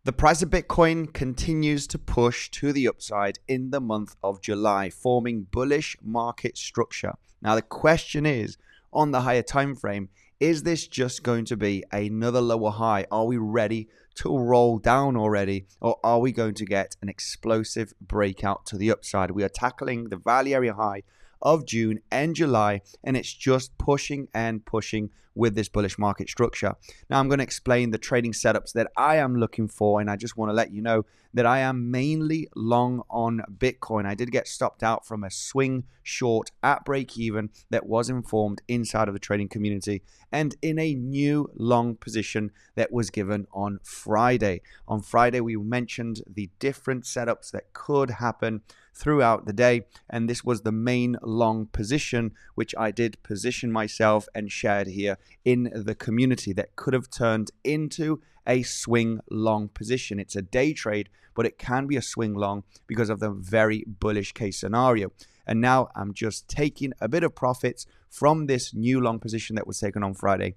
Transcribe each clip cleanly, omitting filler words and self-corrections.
The price of Bitcoin continues to push to the upside in the month of July, forming bullish market structure. Now, the question is, on the higher time frame, is this just going to be another lower high? Are we ready to roll down already? Or are we going to get an explosive breakout to the upside? We are tackling the value area high of June and July, and it's just pushing and pushing with this bullish market structure. Now, I'm going to explain the trading setups that I am looking for, and I just want to let you know that I am mainly long on Bitcoin. I did get stopped out from a swing short at break even that was informed inside of the trading community and in a new long position that was given on Friday. On Friday, we mentioned the different setups that could happen throughout the day, and this was the main long position which I did position myself and shared here in the community that could have turned into a swing long position. It's a day trade, but it can be a swing long because of the very bullish case scenario. And now I'm just taking a bit of profits from this new long position that was taken on Friday.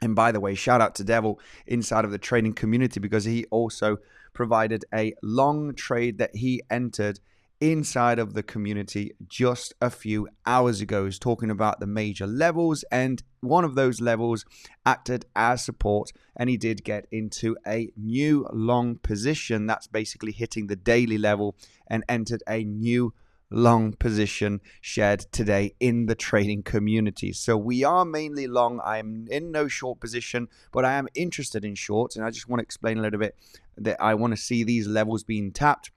And by the way, shout out to Devil inside of the trading community because he also provided a long trade that he entered inside of the community just a few hours ago. He's talking about the major levels, and one of those levels acted as support, and he did get into a new long position that's basically hitting the daily level and entered a new long position shared today in the trading community. So we are mainly long. I am in no short position, but I am interested in shorts, and I just want to explain a little bit that I want to see these levels being tapped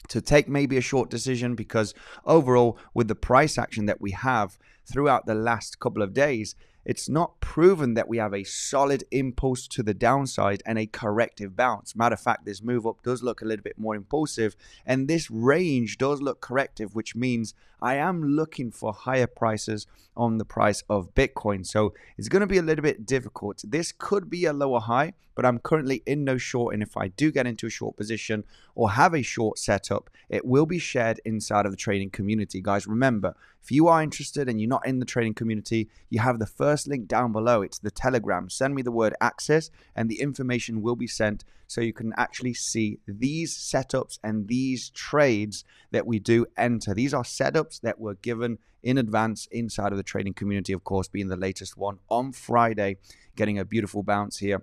to take maybe a short decision, because overall with the price action that we have throughout the last couple of days, it's not proven that we have a solid impulse to the downside and a corrective bounce. Matter of fact, this move up does look a little bit more impulsive, and this range does look corrective, which means I am looking for higher prices on the price of Bitcoin. So it's going to be a little bit difficult. This could be a lower high, but I'm currently in no short, and if I do get into a short position or have a short setup, it will be shared inside of the trading community. Guys, remember, if you are interested and you're not in the trading community, you have the first link down below. It's the Telegram. Send me the word access and the information will be sent so you can actually see these setups and these trades that we do enter. These are setups that were given in advance inside of the trading community, of course, being the latest one on Friday, getting a beautiful bounce here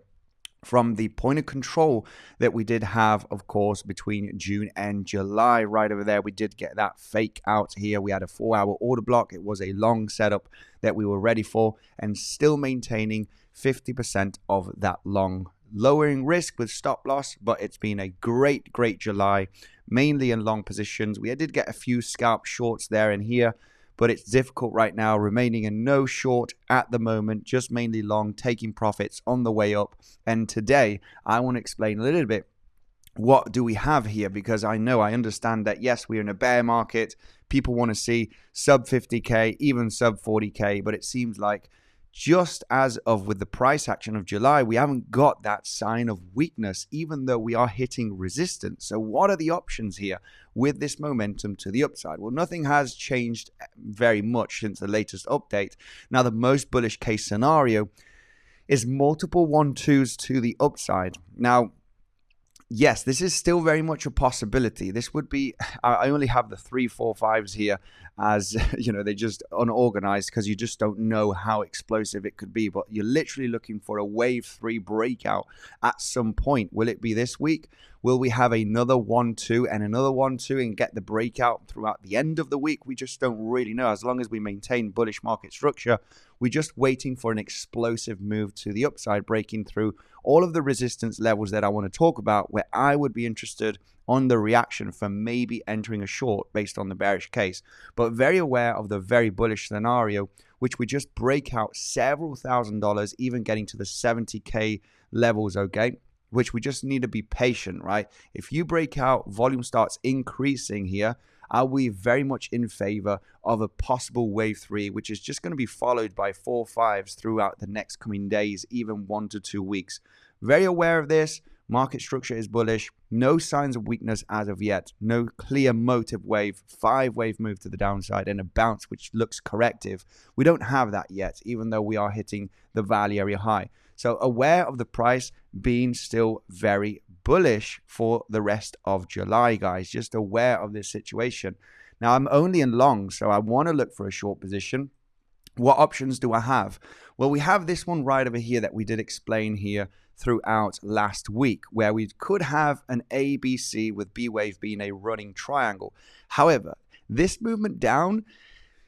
from the point of control that we did have, of course, between June and July. Right over there, we did get that fake out here. We had a 4-hour order block. It was a long setup that we were ready for, and still maintaining 50% of that long, lowering risk with stop loss. But it's been a great July, mainly in long positions. We did get a few scalp shorts there and here, but it's difficult right now, remaining in no short at the moment, just mainly long, taking profits on the way up. And today, I want to explain a little bit what do we have here, because I understand that, yes, we're in a bear market. People want to see sub 50K, even sub 40K, but it seems like just as of with the price action of July, we haven't got that sign of weakness, even though we are hitting resistance. So what are the options here with this momentum to the upside? Well, nothing has changed very much since the latest update. Now, the most bullish case scenario is multiple 1-2s to the upside. Now, yes, this is still very much a possibility. This would be, I only have the 3, 4, 5s here as, they're just unorganized because you just don't know how explosive it could be. But you're literally looking for a wave 3 breakout at some point. Will it be this week? Will we have another 1-2 and another 1-2 and get the breakout throughout the end of the week? We just don't really know. As long as we maintain bullish market structure, we're just waiting for an explosive move to the upside, breaking through all of the resistance levels that I want to talk about, where I would be interested on the reaction for maybe entering a short based on the bearish case, but very aware of the very bullish scenario, which we just break out several $1,000s, even getting to the 70K levels, okay? Which we just need to be patient, right? If you break out, volume starts increasing here, I'll be very much in favor of a possible wave 3, which is just going to be followed by 4 5s throughout the next coming days, even 1 to 2 weeks. Very aware of this. Market structure is bullish. No signs of weakness as of yet. No clear motive wave, 5-wave move to the downside, and a bounce which looks corrective. We don't have that yet, even though we are hitting the value area high. So aware of the price being still very bullish for the rest of July, guys. Just aware of this situation. Now, I'm only in long, so I want to look for a short position. What options do I have? Well, we have this one right over here that we did explain here throughout last week, where we could have an ABC with B wave being a running triangle. However, this movement down,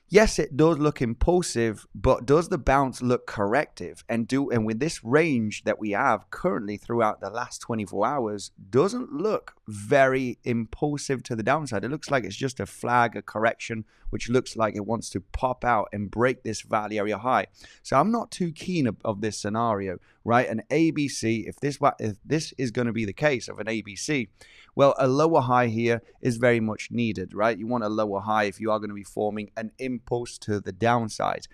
yes, it does look impulsive, but does the bounce look corrective? And with this range that we have currently throughout the last 24 hours, doesn't look very impulsive to the downside. It looks like it's just a flag, a correction, which looks like it wants to pop out and break this value area high. So I'm not too keen of this scenario, right? An ABC, if this is going to be the case of an ABC, well, a lower high here is very much needed, right? You want a lower high if you are going to be forming an impulse to the downside.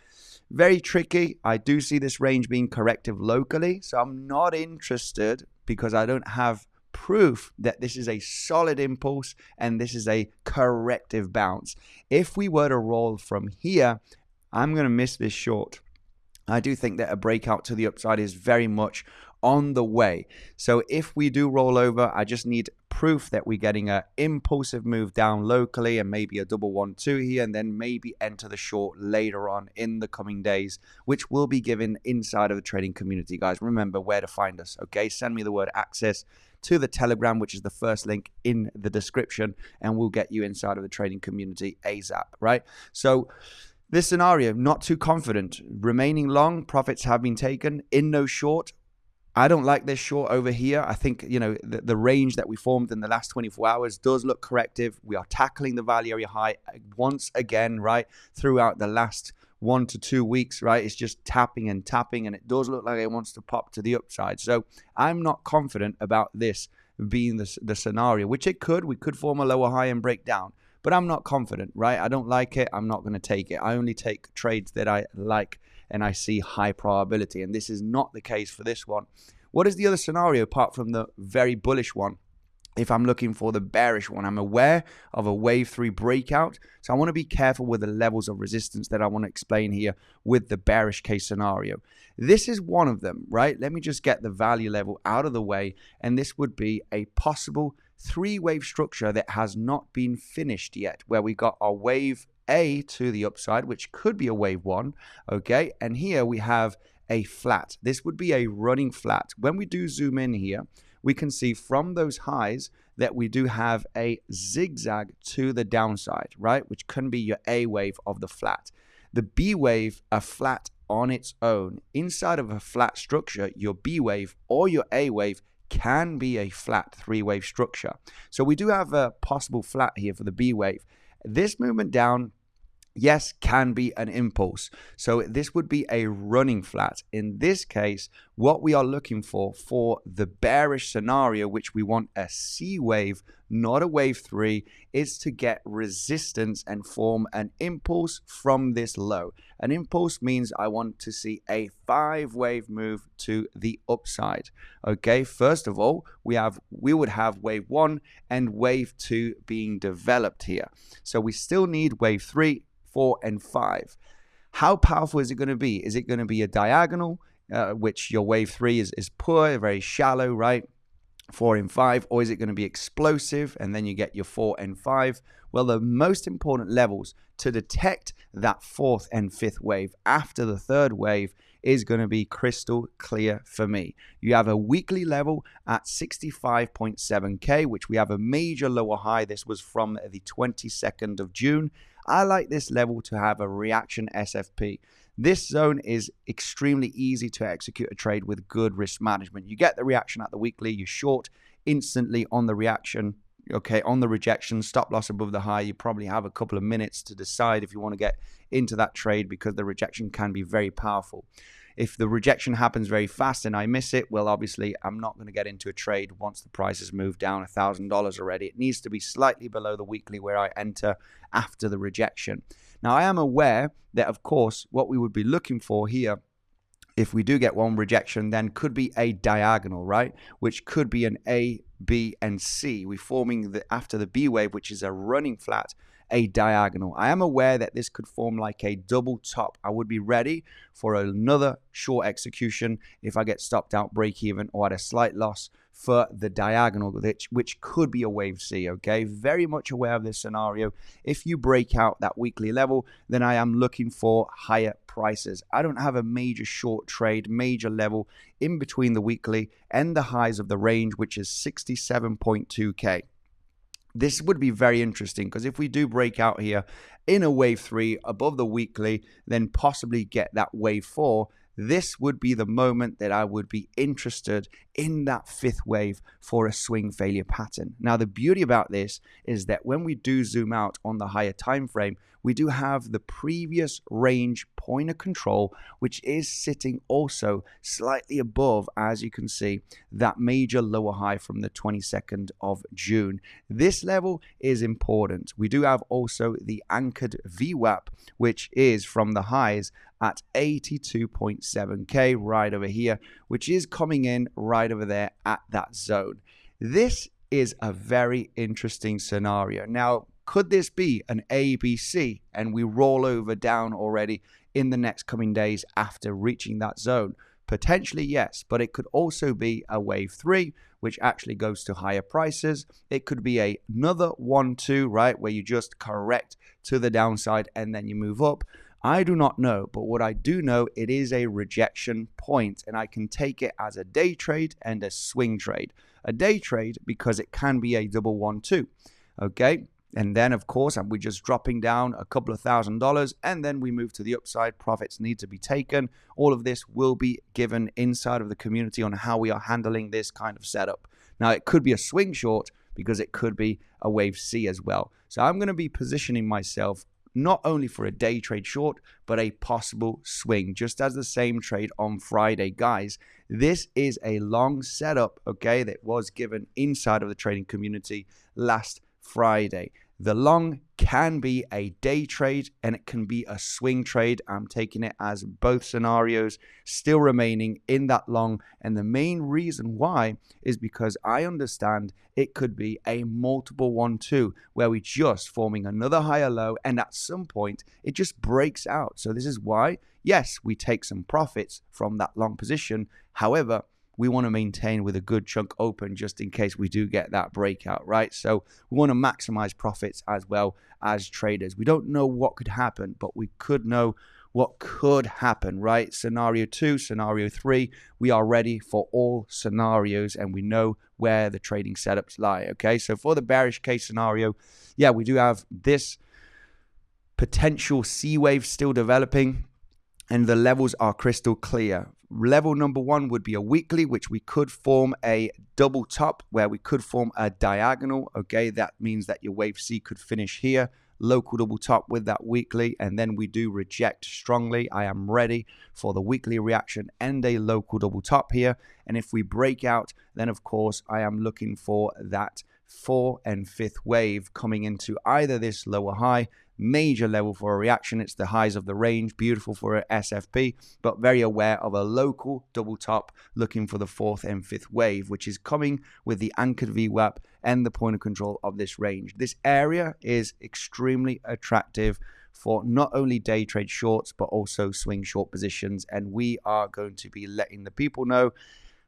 Very tricky. I do see this range being corrective locally, so I'm not interested because I don't have proof that this is a solid impulse and this is a corrective bounce. If we were to roll from here, I'm going to miss this short. I do think that a breakout to the upside is very much on the way. So if we do roll over, I just need proof that we're getting an impulsive move down locally and maybe a double 1-2 here, and then maybe enter the short later on in the coming days, which will be given inside of the trading community. Guys, remember where to find us, okay? Send me the word access to the Telegram, which is the first link in the description, and we'll get you inside of the trading community ASAP, right? So this scenario, not too confident. Remaining long, profits have been taken. In no short, I don't like this short over here. I think, the range that we formed in the last 24 hours does look corrective. We are tackling the value area high once again, right? Throughout the last 1 to 2 weeks, right? It's just tapping and tapping, and it does look like it wants to pop to the upside. So I'm not confident about this being the scenario, which it could. We could form a lower high and break down. But I'm not confident, right? I don't like it. I'm not going to take it. I only take trades that I like and I see high probability. And this is not the case for this one. What is the other scenario apart from the very bullish one? If I'm looking for the bearish one, I'm aware of a wave 3 breakout. So I want to be careful with the levels of resistance that I want to explain here with the bearish case scenario. This is one of them, right? Let me just get the value level out of the way. And this would be a possible 3-wave structure that has not been finished yet, where we got our wave A to the upside, which could be a wave 1, okay? And here we have a flat. This would be a running flat. When we do zoom in here, we can see from those highs that we do have a zigzag to the downside, right? Which can be your A wave of the flat. The B wave, a flat on its own. Inside of a flat structure, your B wave or your A wave can be a flat 3-wave structure. So we do have a possible flat here for the B wave. This movement down, yes, can be an impulse. So this would be a running flat. In this case, what we are looking for the bearish scenario, which we want a C wave, not a wave 3, is to get resistance and form an impulse from this low. An impulse means I want to see a 5-wave move to the upside. Okay, first of all, we would have wave 1 and wave 2 being developed here. So we still need wave 3, 4, and 5. How powerful is it going to be? Is it going to be a diagonal, which your wave 3 is poor, very shallow, right? 4 and 5, or is it going to be explosive and then you get your 4 and 5? Well, the most important levels to detect that 4th and 5th wave after the 3rd wave is going to be crystal clear for me. You have a weekly level at 65.7K, which we have a major lower high. This was from the 22nd of June. I like this level to have a reaction SFP. This zone is extremely easy to execute a trade with good risk management. You get the reaction at the weekly, you short instantly on the reaction, okay, on the rejection, stop loss above the high. You probably have a couple of minutes to decide if you want to get into that trade because the rejection can be very powerful. If the rejection happens very fast and I miss it, well, obviously, I'm not going to get into a trade once the price has moved down $1,000 already. It needs to be slightly below the weekly where I enter after the rejection. Now, I am aware that, of course, what we would be looking for here, if we do get one rejection, then could be a diagonal, right? Which could be an A, B, and C. We're forming after the B wave, which is a running flat, a diagonal. I am aware that this could form like a double top. I would be ready for another short execution if I get stopped out break even or at a slight loss for the diagonal, which could be a wave C, okay? Very much aware of this scenario. If you break out that weekly level, then I am looking for higher prices. I don't have a major short trade, major level in between the weekly and the highs of the range, which is 67.2K. This would be very interesting because if we do break out here in a wave 3 above the weekly, then possibly get that wave 4, this would be the moment that I would be interested in that 5th wave for a swing failure pattern. Now, the beauty about this is that when we do zoom out on the higher time frame, we do have the previous range point of control, which is sitting also slightly above, as you can see, that major lower high from the 22nd of June. This level is important. We do have also the anchored VWAP, which is from the highs at 82.7K right over here, which is coming in right over there at that zone. This is a very interesting scenario. Now, could this be an ABC and we roll over down already in the next coming days after reaching that zone? Potentially, yes, but it could also be a wave 3, which actually goes to higher prices. It could be another 1-2, right, where you just correct to the downside and then you move up. I do not know, but what I do know, it is a rejection point, and I can take it as a day trade and a swing trade. A day trade because it can be a double 1-2, okay? And then, of course, we're just dropping down a couple of $1,000, and then we move to the upside. Profits need to be taken. All of this will be given inside of the community on how we are handling this kind of setup. Now, it could be a swing short because it could be a wave C as well. So I'm going to be positioning myself not only for a day trade short, but a possible swing, just as the same trade on Friday. Guys, this is a long setup, okay, that was given inside of the trading community last Friday. The long can be a day trade and it can be a swing trade. I'm taking it as both scenarios still remaining in that long. And the main reason why is because I understand it could be a multiple 1-2 where we just forming another higher low and at some point it just breaks out. So this is why, yes, we take some profits from that long position. However, we want to maintain with a good chunk open just in case we do get that breakout, right? So we want to maximize profits as well as traders. We don't know what could happen, but we could know what could happen, right? Scenario 2, scenario 3, we are ready for all scenarios and we know where the trading setups lie, okay? So for the bearish case scenario, yeah, we do have this potential C wave still developing and the levels are crystal clear. Level number 1 would be a weekly, which we could form a double top where we could form a diagonal. Okay, that means that your wave C could finish here, local double top with that weekly, and then we do reject strongly. I am ready for the weekly reaction and a local double top here. And if we break out, then of course I am looking for that 4th and 5th wave coming into either this lower high, major level for a reaction. It's the highs of the range, beautiful for a SFP, but very aware of a local double top, looking for the 4th and 5th wave, which is coming with the anchored VWAP and the point of control of this range. This area is extremely attractive for not only day trade shorts, but also swing short positions. And we are going to be letting the people know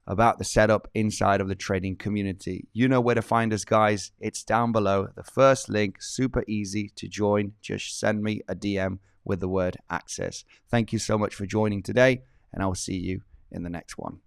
about the setup inside of the trading community. You know where to find us, guys. It's down below. The first link, super easy to join. Just send me a DM with the word access. Thank you so much for joining today, and I will see you in the next one.